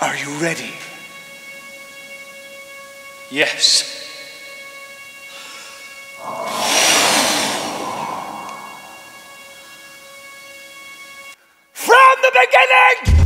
Are you ready? Yes. From the beginning!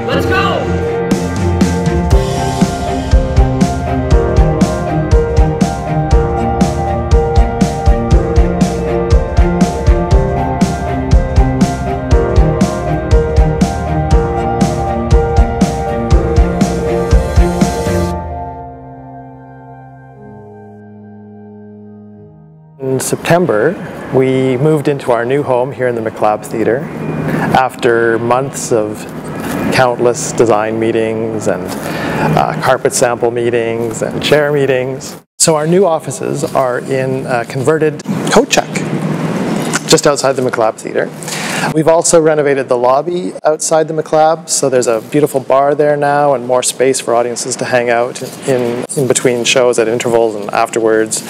Let's go! In September, we moved into our new home here in the McLab Theatre after months of countless design meetings and carpet sample meetings and chair meetings. So our new offices are in a converted coat check just outside the McLab Theatre. We've also renovated the lobby outside the McLab, so there's a beautiful bar there now and more space for audiences to hang out in between shows at intervals and afterwards.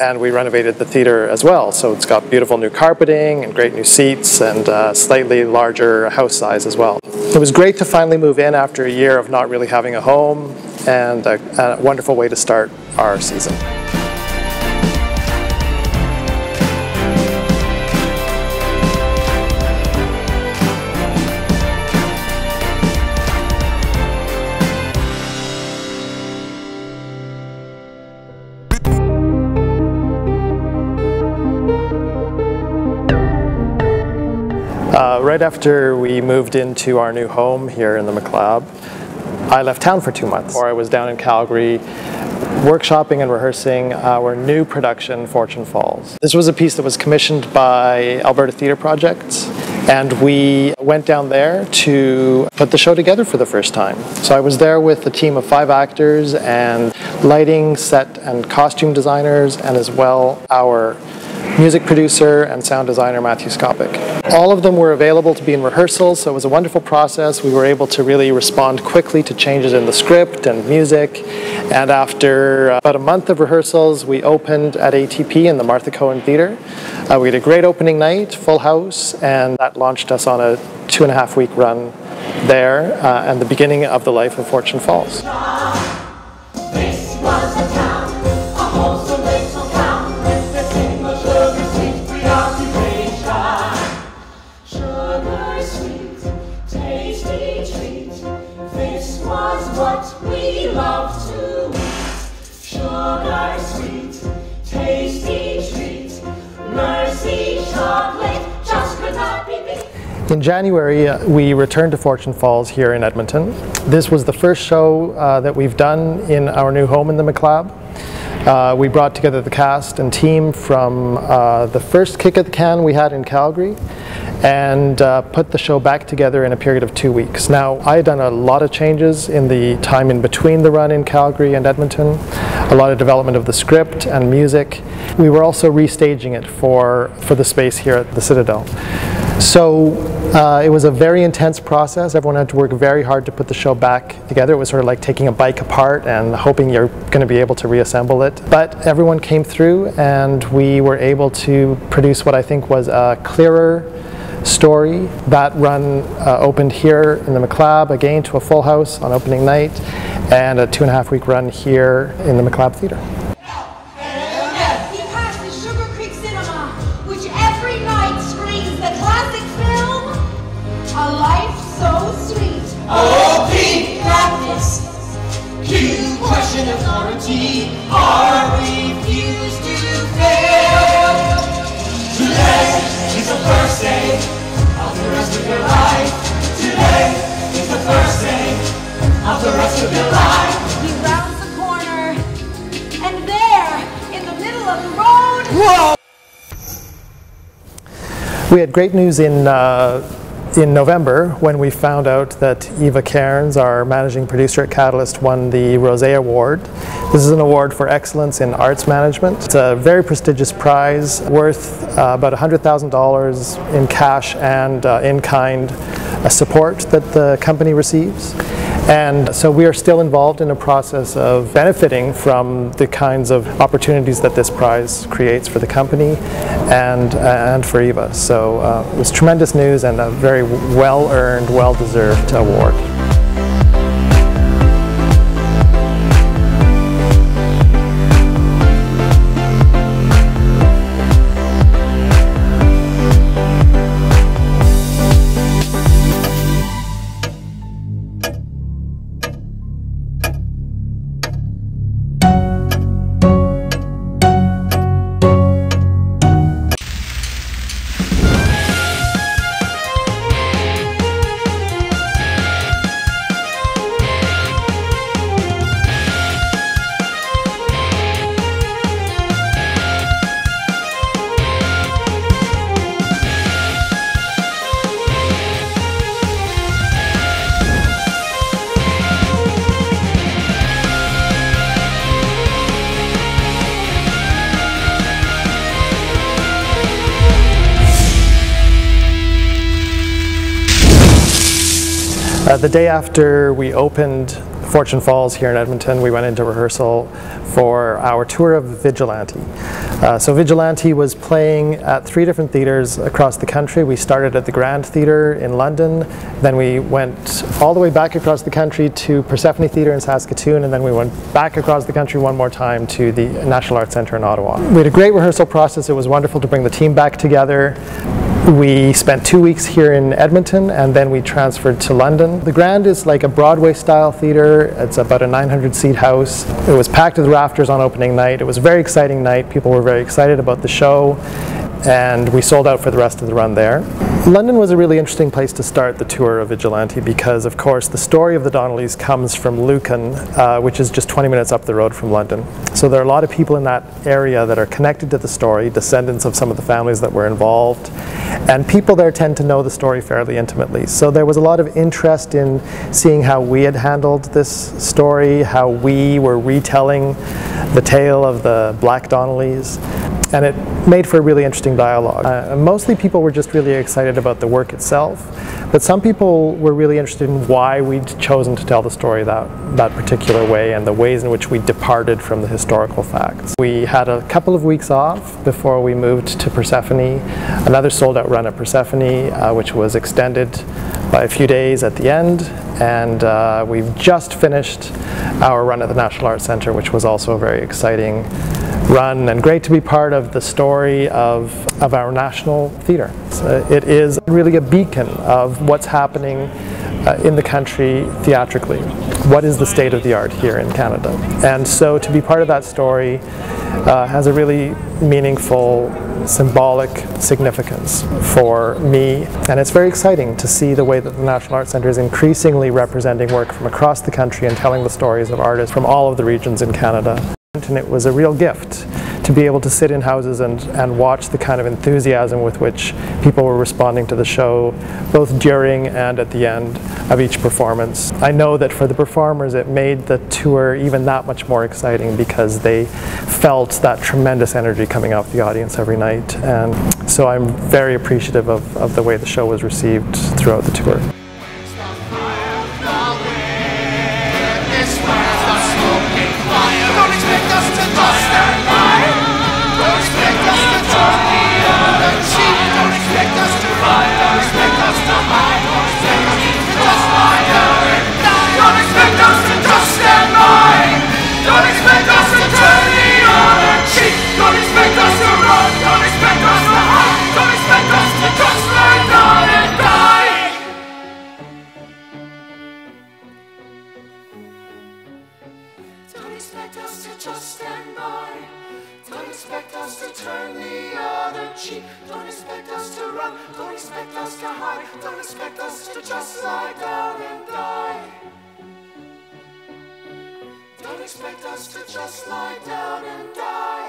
And we renovated the theatre as well, so it's got beautiful new carpeting and great new seats and slightly larger house size as well. It was great to finally move in after a year of not really having a home, and a wonderful way to start our season. Right after we moved into our new home here in the McLab, I left town for 2 months. I was down in Calgary workshopping and rehearsing our new production, Fortune Falls. This was a piece that was commissioned by Alberta Theatre Projects, and we went down there to put the show together for the first time. So I was there with a team of 5 actors and lighting, set and costume designers, and as well our music producer and sound designer Matthew Skopic. All of them were available to be in rehearsals, so it was a wonderful process. We were able to really respond quickly to changes in the script and music. And after about a month of rehearsals, we opened at ATP in the Martha Cohen Theatre. We had a great opening night, full house, and that launched us on a 2.5-week run there and the beginning of the life of Fortune Falls. In January, we returned to Fortune Falls here in Edmonton. This was the first show that we've done in our new home in the McLab. We brought together the cast and team from the first kick at the can we had in Calgary and put the show back together in a period of 2 weeks. Now, I had done a lot of changes in the time in between the run in Calgary and Edmonton, a lot of development of the script and music. We were also restaging it for the space here at the Citadel. So it was a very intense process. Everyone had to work very hard to put the show back together. It was sort of like taking a bike apart and hoping you're going to be able to reassemble it. But everyone came through and we were able to produce what I think was a clearer story. That run opened here in the McLab, again to a full house on opening night, and a 2.5-week run here in the McLab Theatre. A life so sweet. Oh, pink blackness. You question authority. Or refuse to fail. Today is the first day of the rest of your life. Today is the first day of the rest of your life. He rounds the corner, and there, in the middle of the road, We had great news in November when we found out that Eva Cairns, our managing producer at Catalyst, won the Rosé Award. This is an award for excellence in arts management. It's a very prestigious prize worth about $100,000 in cash and in-kind support that the company receives. And so we are still involved in a process of benefiting from the kinds of opportunities that this prize creates for the company and for Eva. So it was tremendous news and a very well-earned, well-deserved award. The day after we opened Fortune Falls here in Edmonton, we went into rehearsal for our tour of Vigilante. So Vigilante was playing at 3 different theatres across the country. We started at the Grand Theatre in London, then we went all the way back across the country to Persephone Theatre in Saskatoon, and then we went back across the country one more time to the National Arts Centre in Ottawa. We had a great rehearsal process. It was wonderful to bring the team back together. We spent 2 weeks here in Edmonton and then we transferred to London. The Grand is like a Broadway style theatre. It's about a 900-seat house. It was packed to the rafters on opening night. It was a very exciting night. People were very excited about the show and we sold out for the rest of the run there. London was a really interesting place to start the tour of Vigilante because, of course, the story of the Donnellys comes from Lucan, which is just 20 minutes up the road from London. So there are a lot of people in that area that are connected to the story, descendants of some of the families that were involved, and people there tend to know the story fairly intimately. So there was a lot of interest in seeing how we had handled this story, how we were retelling the tale of the Black Donnellys. And it made for a really interesting dialogue. Mostly people were just really excited about the work itself, but some people were really interested in why we'd chosen to tell the story that particular way and the ways in which we departed from the historical facts. We had a couple of weeks off before we moved to Persephone, another sold-out run at Persephone, which was extended by a few days at the end, and we've just finished our run at the National Arts Centre, which was also a very exciting run and great to be part of the story of our national theatre. It is really a beacon of what's happening in the country theatrically. What is the state of the art here in Canada? And so to be part of that story has a really meaningful symbolic significance for me, and it's very exciting to see the way that the National Arts Centre is increasingly representing work from across the country and telling the stories of artists from all of the regions in Canada. And it was a real gift to be able to sit in houses and watch the kind of enthusiasm with which people were responding to the show, both during and at the end of each performance. I know that for the performers it made the tour even that much more exciting because they felt that tremendous energy coming off the audience every night, and so I'm very appreciative of the way the show was received throughout the tour. Don't expect us to just stand by. Don't expect us to turn the other cheek. Don't expect us to run. Don't expect us to hide. Don't expect us to just lie down and die. Don't expect us to just lie down and die.